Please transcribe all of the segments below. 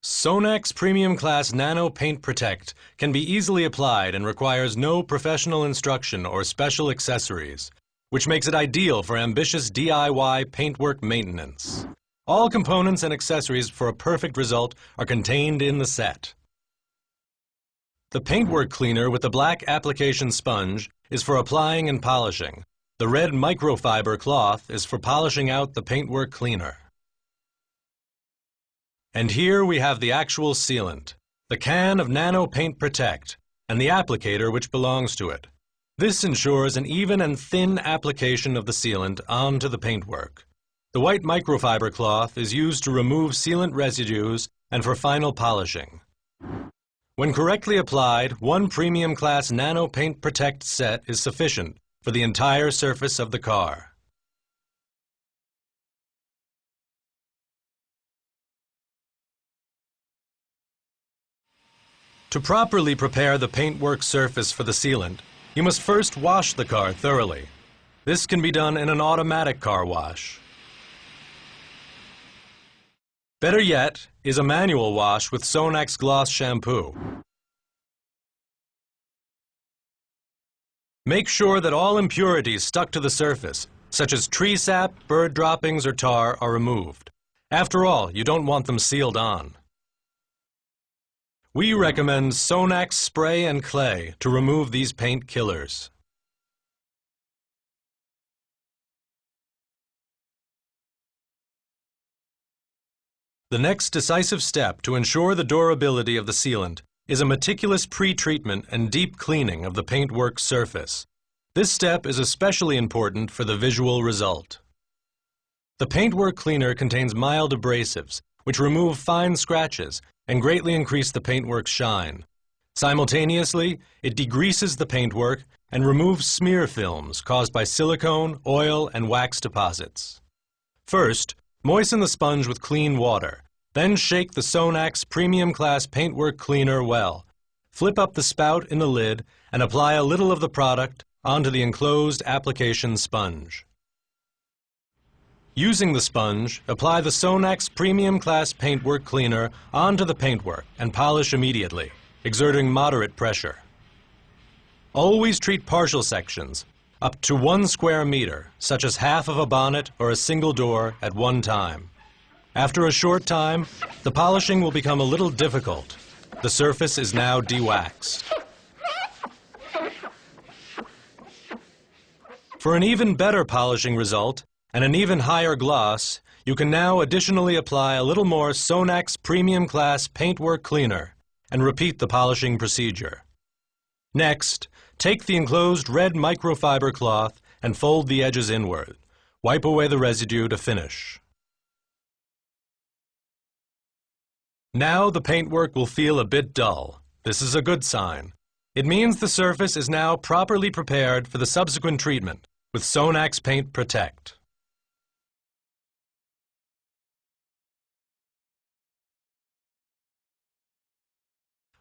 SONAX PremiumClass Nano Paint Protect can be easily applied and requires no professional instruction or special accessories, which makes it ideal for ambitious DIY paintwork maintenance. All components and accessories for a perfect result are contained in the set. The paintwork cleaner with the black application sponge is for applying and polishing. The red microfiber cloth is for polishing out the paintwork cleaner. And here we have the actual sealant, the can of Nano Paint Protect, and the applicator which belongs to it. This ensures an even and thin application of the sealant onto the paintwork. The white microfiber cloth is used to remove sealant residues and for final polishing. When correctly applied, one Premium Class Nano Paint Protect set is sufficient for the entire surface of the car. To properly prepare the paintwork surface for the sealant, you must first wash the car thoroughly. This can be done in an automatic car wash. Better yet is a manual wash with SONAX Gloss shampoo. Make sure that all impurities stuck to the surface, such as tree sap, bird droppings, or tar, are removed. After all, you don't want them sealed on. We recommend SONAX spray and clay to remove these paint killers. The next decisive step to ensure the durability of the sealant is a meticulous pre-treatment and deep cleaning of the paintwork surface. This step is especially important for the visual result. The paintwork cleaner contains mild abrasives, which remove fine scratches and greatly increase the paintwork's shine. Simultaneously, it degreases the paintwork and removes smear films caused by silicone, oil, and wax deposits. First, moisten the sponge with clean water. Then shake the SONAX Premium Class Paintwork Cleaner well. Flip up the spout in the lid and apply a little of the product onto the enclosed application sponge. Using the sponge, apply the SONAX Premium Class Paintwork Cleaner onto the paintwork and polish immediately, exerting moderate pressure. Always treat partial sections, up to 1 square meter, such as half of a bonnet or a single door, at one time. After a short time, the polishing will become a little difficult. The surface is now de-waxed. For an even better polishing result, and an even higher gloss, you can now additionally apply a little more SONAX Premium Class Paintwork Cleaner and repeat the polishing procedure. Next, take the enclosed red microfiber cloth and fold the edges inward. Wipe away the residue to finish. Now the paintwork will feel a bit dull. This is a good sign. It means the surface is now properly prepared for the subsequent treatment with SONAX Paint Protect.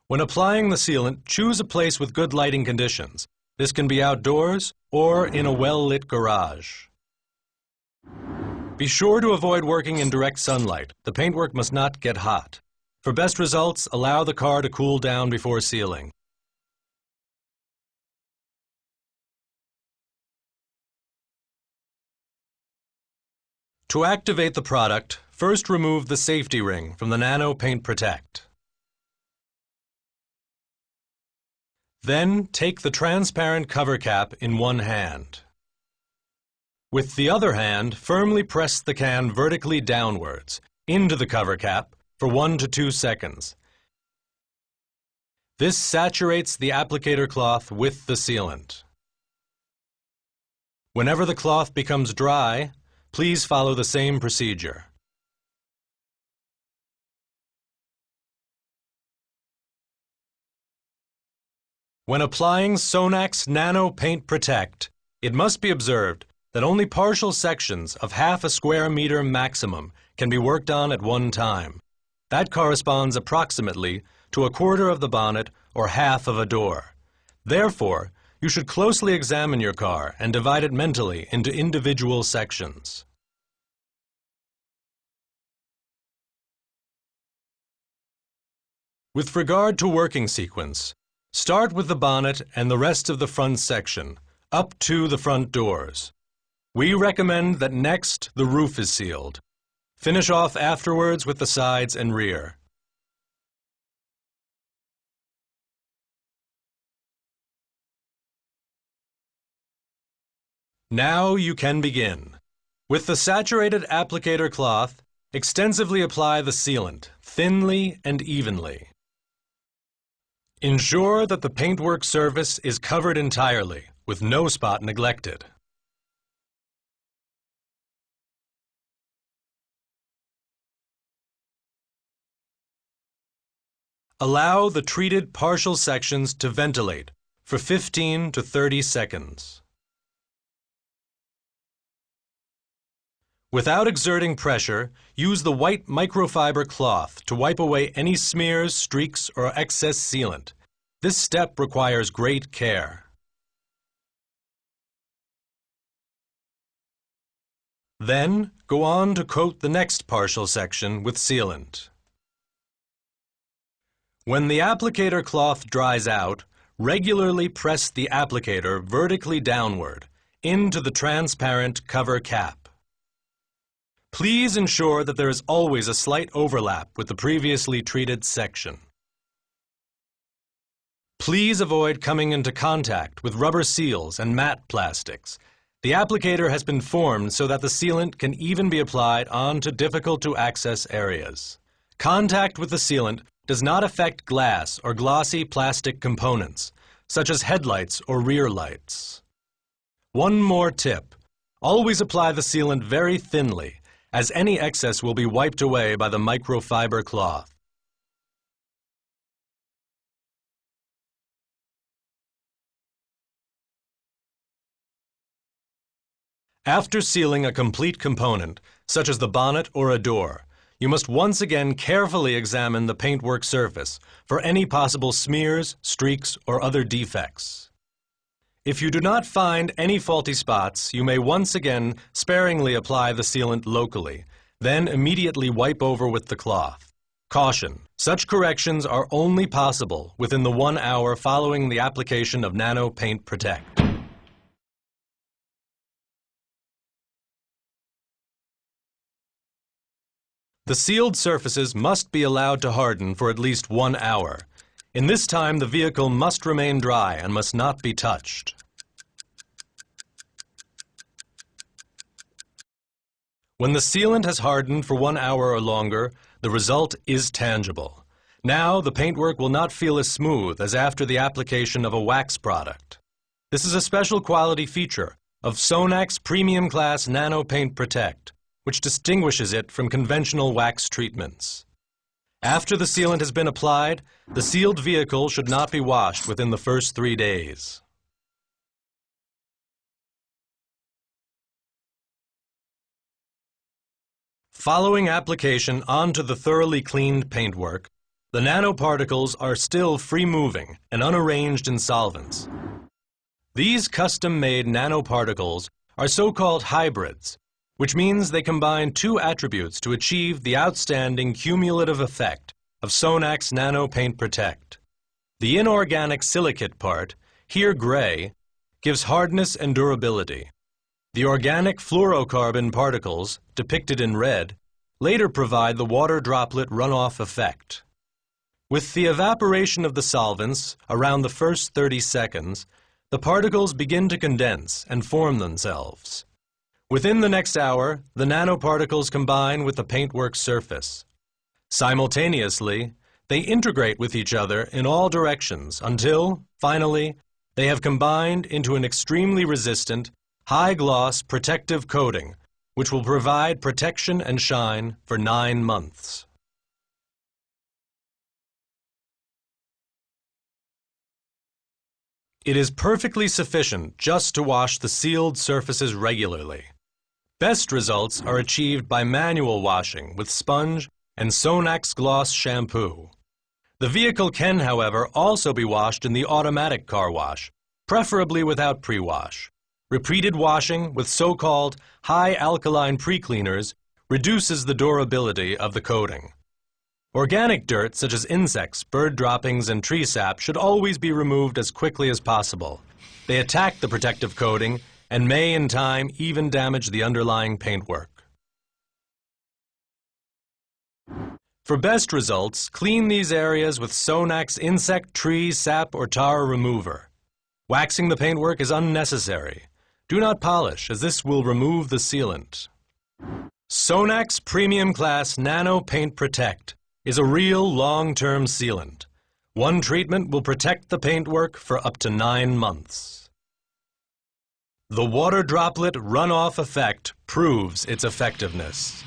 When applying the sealant, choose a place with good lighting conditions. This can be outdoors or in a well-lit garage. Be sure to avoid working in direct sunlight. The paintwork must not get hot. For best results, allow the car to cool down before sealing. To activate the product, first remove the safety ring from the Nano Paint Protect. Then take the transparent cover cap in one hand. With the other hand, firmly press the can vertically downwards into the cover cap for 1 to 2 seconds. This saturates the applicator cloth with the sealant. Whenever the cloth becomes dry, please follow the same procedure. When applying SONAX Nano Paint Protect, it must be observed that only partial sections of half a square meter maximum can be worked on at one time. That corresponds approximately to 1/4 of the bonnet or half of a door. Therefore, you should closely examine your car and divide it mentally into individual sections. With regard to working sequence, start with the bonnet and the rest of the front section, up to the front doors. We recommend that next the roof is sealed. Finish off afterwards with the sides and rear. Now you can begin. With the saturated applicator cloth, extensively apply the sealant, thinly and evenly. Ensure that the paintwork surface is covered entirely, with no spot neglected. Allow the treated partial sections to ventilate for 15 to 30 seconds. Without exerting pressure, use the white microfiber cloth to wipe away any smears, streaks, or excess sealant. This step requires great care. Then, go on to coat the next partial section with sealant. When the applicator cloth dries out, regularly press the applicator vertically downward into the transparent cover cap. Please ensure that there is always a slight overlap with the previously treated section. Please avoid coming into contact with rubber seals and matte plastics. The applicator has been formed so that the sealant can even be applied onto difficult-to-access areas. Contact with the sealant does not affect glass or glossy plastic components, such as headlights or rear lights. One more tip. Always apply the sealant very thinly, as any excess will be wiped away by the microfiber cloth. After sealing a complete component, such as the bonnet or a door, you must once again carefully examine the paintwork surface for any possible smears, streaks, or other defects. If you do not find any faulty spots, you may once again sparingly apply the sealant locally, then immediately wipe over with the cloth. Caution: such corrections are only possible within the 1 hour following the application of Nano Paint Protect. The sealed surfaces must be allowed to harden for at least 1 hour. In this time, the vehicle must remain dry and must not be touched. When the sealant has hardened for 1 hour or longer, the result is tangible. Now, the paintwork will not feel as smooth as after the application of a wax product. This is a special quality feature of SONAX PremiumClass Nano Paint Protect, which distinguishes it from conventional wax treatments. After the sealant has been applied, the sealed vehicle should not be washed within the first 3 days. Following application onto the thoroughly cleaned paintwork, the nanoparticles are still free-moving and unarranged in solvents. These custom-made nanoparticles are so-called hybrids, which means they combine two attributes to achieve the outstanding cumulative effect of SONAX Nano Paint Protect. The inorganic silicate part, here gray, gives hardness and durability. The organic fluorocarbon particles, depicted in red, later provide the water droplet runoff effect. With the evaporation of the solvents around the first 30 seconds, the particles begin to condense and form themselves. Within the next hour, the nanoparticles combine with the paintwork surface. Simultaneously, they integrate with each other in all directions until, finally, they have combined into an extremely resistant, high-gloss protective coating, which will provide protection and shine for 9 months. It is perfectly sufficient just to wash the sealed surfaces regularly. Best results are achieved by manual washing with sponge and SONAX Gloss shampoo. The vehicle can, however, also be washed in the automatic car wash, preferably without pre-wash. Repeated washing with so-called high alkaline pre-cleaners reduces the durability of the coating. Organic dirt such as insects, bird droppings, and tree sap should always be removed as quickly as possible. They attack the protective coating and may, in time, even damage the underlying paintwork. For best results, clean these areas with SONAX insect, tree, sap, or tar remover. Waxing the paintwork is unnecessary. Do not polish, as this will remove the sealant. SONAX PremiumClass Nano Paint Protect is a real long-term sealant. One treatment will protect the paintwork for up to 9 months. The water droplet runoff effect proves its effectiveness.